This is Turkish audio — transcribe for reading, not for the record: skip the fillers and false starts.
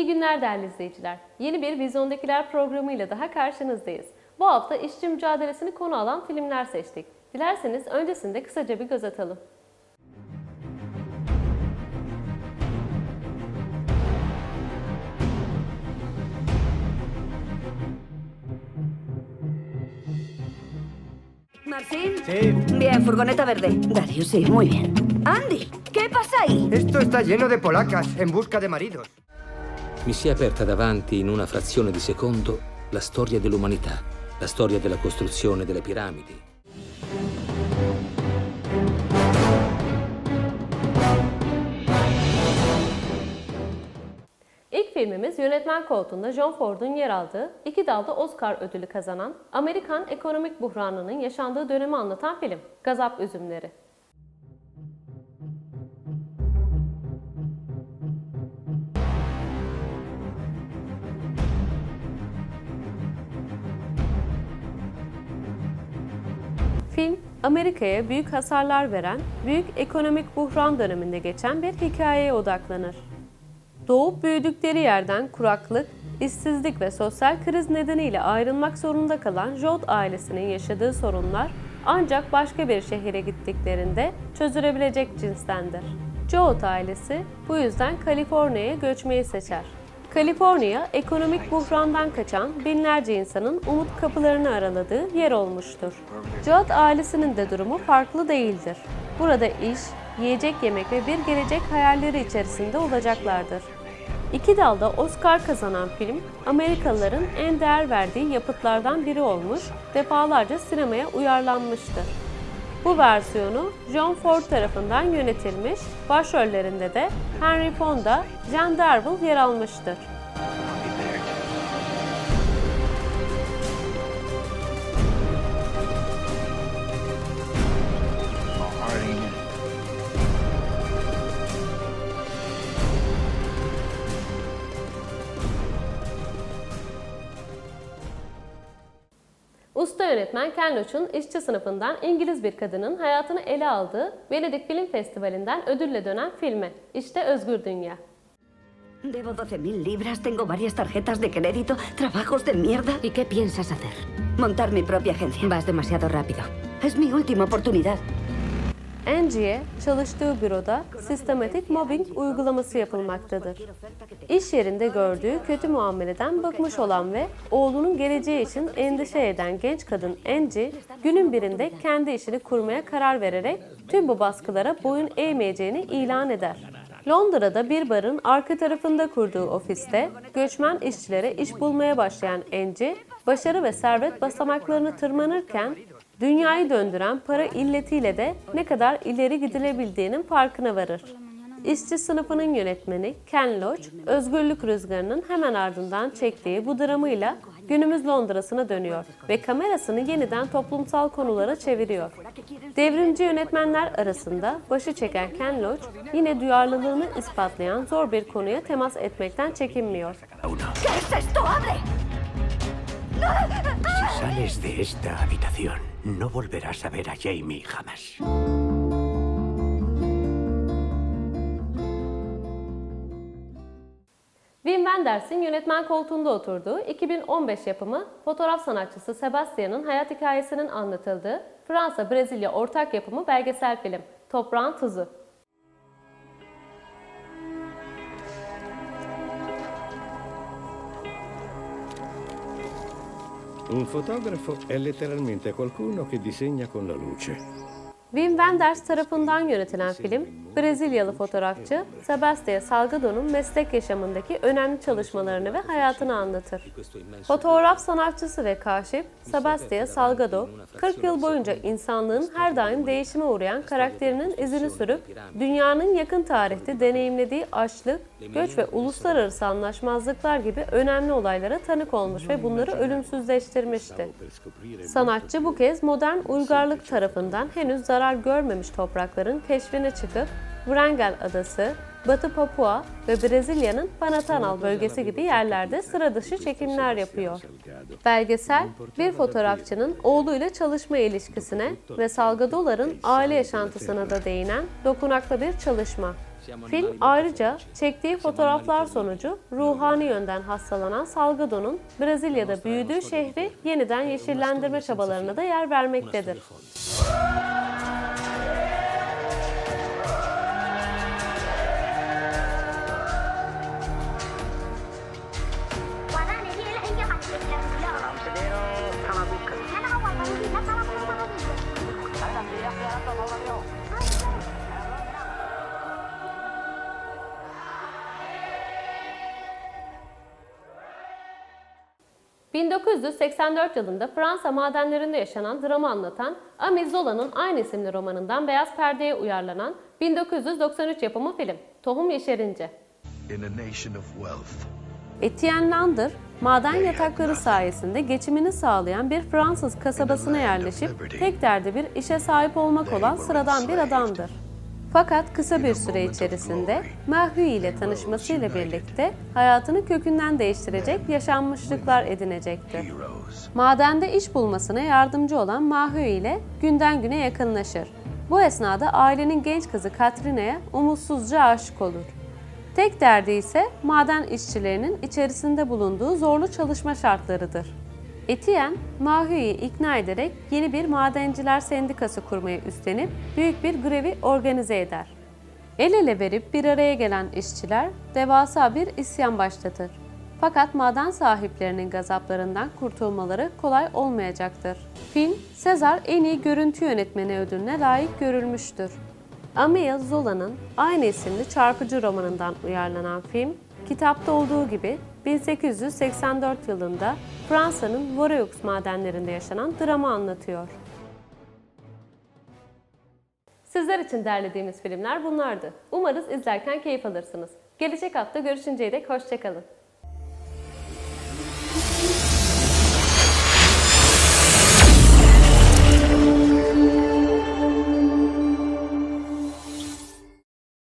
İyi günler değerli izleyiciler. Yeni bir Vizyondakiler programıyla daha karşınızdayız. Bu hafta işçi mücadelesini konu alan filmler seçtik. Dilerseniz öncesinde kısaca bir göz atalım. ¿Marcin? Sí. Bien, furgoneta verde. Darius, sí, muy bien. Andy, ¿qué pasa ahí? Esto está lleno de polacas en busca de maridos. Mi si è aperta davanti in una frazione di secondo la storia dell'umanità, la storia della costruzione delle piramidi. İlk filmimiz yönetmen koltuğunda John Ford'un yer aldığı, 2 dalda Oscar ödülü kazanan, Amerikan ekonomik buhranının yaşandığı dönemi anlatan film, Gazap Üzümleri. Film, Amerika'ya büyük hasarlar veren, büyük ekonomik buhran döneminde geçen bir hikayeye odaklanır. Doğup büyüdükleri yerden kuraklık, işsizlik ve sosyal kriz nedeniyle ayrılmak zorunda kalan Joad ailesinin yaşadığı sorunlar ancak başka bir şehire gittiklerinde çözülebilecek cinstendir. Joad ailesi bu yüzden Kaliforniya'ya göçmeyi seçer. Kaliforniya, ekonomik buhrandan kaçan binlerce insanın umut kapılarını araladığı yer olmuştur. Joad ailesinin de durumu farklı değildir. Burada iş, yiyecek yemek ve bir gelecek hayalleri içerisinde olacaklardır. 2 dalda Oscar kazanan film, Amerikalıların en değer verdiği yapıtlardan biri olmuş, defalarca sinemaya uyarlanmıştır. Bu versiyonu John Ford tarafından yönetilmiş, başrollerinde de Henry Fonda, Jean Darville yer almıştır. Usta yönetmen Ken Loach'un işçi sınıfından İngiliz bir kadının hayatını ele aldığı Venedik Film Festivali'nden ödülle dönen filmi İşte Özgür Dünya. Debo 12.000 libras, tengo varias tarjetas de crédito, trabajos de mierda. ¿Y qué piensas hacer? Montar mi propia agencia. Vas demasiado rápido. Es mi última oportunidad. Angie'ye çalıştığı büroda sistematik mobbing uygulaması yapılmaktadır. İş yerinde gördüğü kötü muameleden bıkmış olan ve oğlunun geleceği için endişe eden genç kadın Angie, günün birinde kendi işini kurmaya karar vererek tüm bu baskılara boyun eğmeyeceğini ilan eder. Londra'da bir barın arka tarafında kurduğu ofiste göçmen işçilere iş bulmaya başlayan Angie, başarı ve servet basamaklarını tırmanırken dünyayı döndüren para illetiyle de ne kadar ileri gidilebildiğinin farkına varır. İşçi sınıfının yönetmeni Ken Loach, özgürlük rüzgarının hemen ardından çektiği bu dramıyla günümüz Londra'sına dönüyor ve kamerasını yeniden toplumsal konulara çeviriyor. Devrimci yönetmenler arasında başı çeken Ken Loach, yine duyarlılığını ispatlayan zor bir konuya temas etmekten çekinmiyor. ¿Qué es esto? ¡Abre! Si sales de esta habitación, no volverás a ver a Jamie jamás. Wim Wenders'in yönetmen koltuğunda oturduğu 2015 yapımı fotoğraf sanatçısı Sebastian'ın hayat hikayesinin anlatıldığı Fransa-Brezilya ortak yapımı belgesel film Toprağın Tuzu. Un fotografo è letteralmente qualcuno che disegna con la luce. Wim Wenders tarafından yönetilen film, Brezilyalı fotoğrafçı Sebastião Salgado'nun meslek yaşamındaki önemli çalışmalarını ve hayatını anlatır. Fotoğraf sanatçısı ve kaşif Sebastião Salgado, 40 yıl boyunca insanlığın her daim değişime uğrayan karakterinin izini sürüp, dünyanın yakın tarihte deneyimlediği açlık, göç ve uluslararası anlaşmazlıklar gibi önemli olaylara tanık olmuş ve bunları ölümsüzleştirmişti. Sanatçı bu kez modern uygarlık tarafından henüz zarar görmemiş toprakların keşfine çıkıp Wrangel Adası, Batı Papua ve Brezilya'nın Pantanal bölgesi gibi yerlerde sıra dışı çekimler yapıyor. Belgesel, bir fotoğrafçının oğluyla çalışma ilişkisine ve Salgado'ların aile yaşantısına da değinen dokunaklı bir çalışma. Film ayrıca çektiği fotoğraflar sonucu ruhani yönden hastalanan Salgado'nun Brezilya'da büyüdüğü şehri yeniden yeşillendirme çabalarına da yer vermektedir. ...1984 yılında Fransa madenlerinde yaşanan dramı anlatan Émile Zola'nın aynı isimli romanından beyaz perdeye uyarlanan 1993 yapımı film Tohum Yeşerince. In a nation of wealth, Etienne Lander, maden yatakları sayesinde geçimini sağlayan bir Fransız kasabasına yerleşip tek derdi bir işe sahip olmak olan sıradan bir adamdır. Fakat kısa bir süre içerisinde Mahui ile tanışmasıyla birlikte hayatını kökünden değiştirecek yaşanmışlıklar edinecektir. heroes. Madende iş bulmasına yardımcı olan Mahui ile günden güne yakınlaşır. Bu esnada ailenin genç kızı Katrina'ya umutsuzca aşık olur. Tek derdi ise maden işçilerinin içerisinde bulunduğu zorlu çalışma şartlarıdır. Etienne, Mahui'yi ikna ederek yeni bir madenciler sendikası kurmayı üstlenip büyük bir grevi organize eder. El ele verip bir araya gelen işçiler devasa bir isyan başlatır. Fakat maden sahiplerinin gazaplarından kurtulmaları kolay olmayacaktır. Film, Sezar en iyi görüntü yönetmeni ödülüne layık görülmüştür. Émile Zola'nın aynı isimli çarpıcı romanından uyarlanan film, kitapta olduğu gibi 1884 yılında Fransa'nın Voiraux madenlerinde yaşanan dramı anlatıyor. Sizler için derlediğimiz filmler bunlardı. Umarız izlerken keyif alırsınız. Gelecek hafta görüşünceye dek hoşça kalın.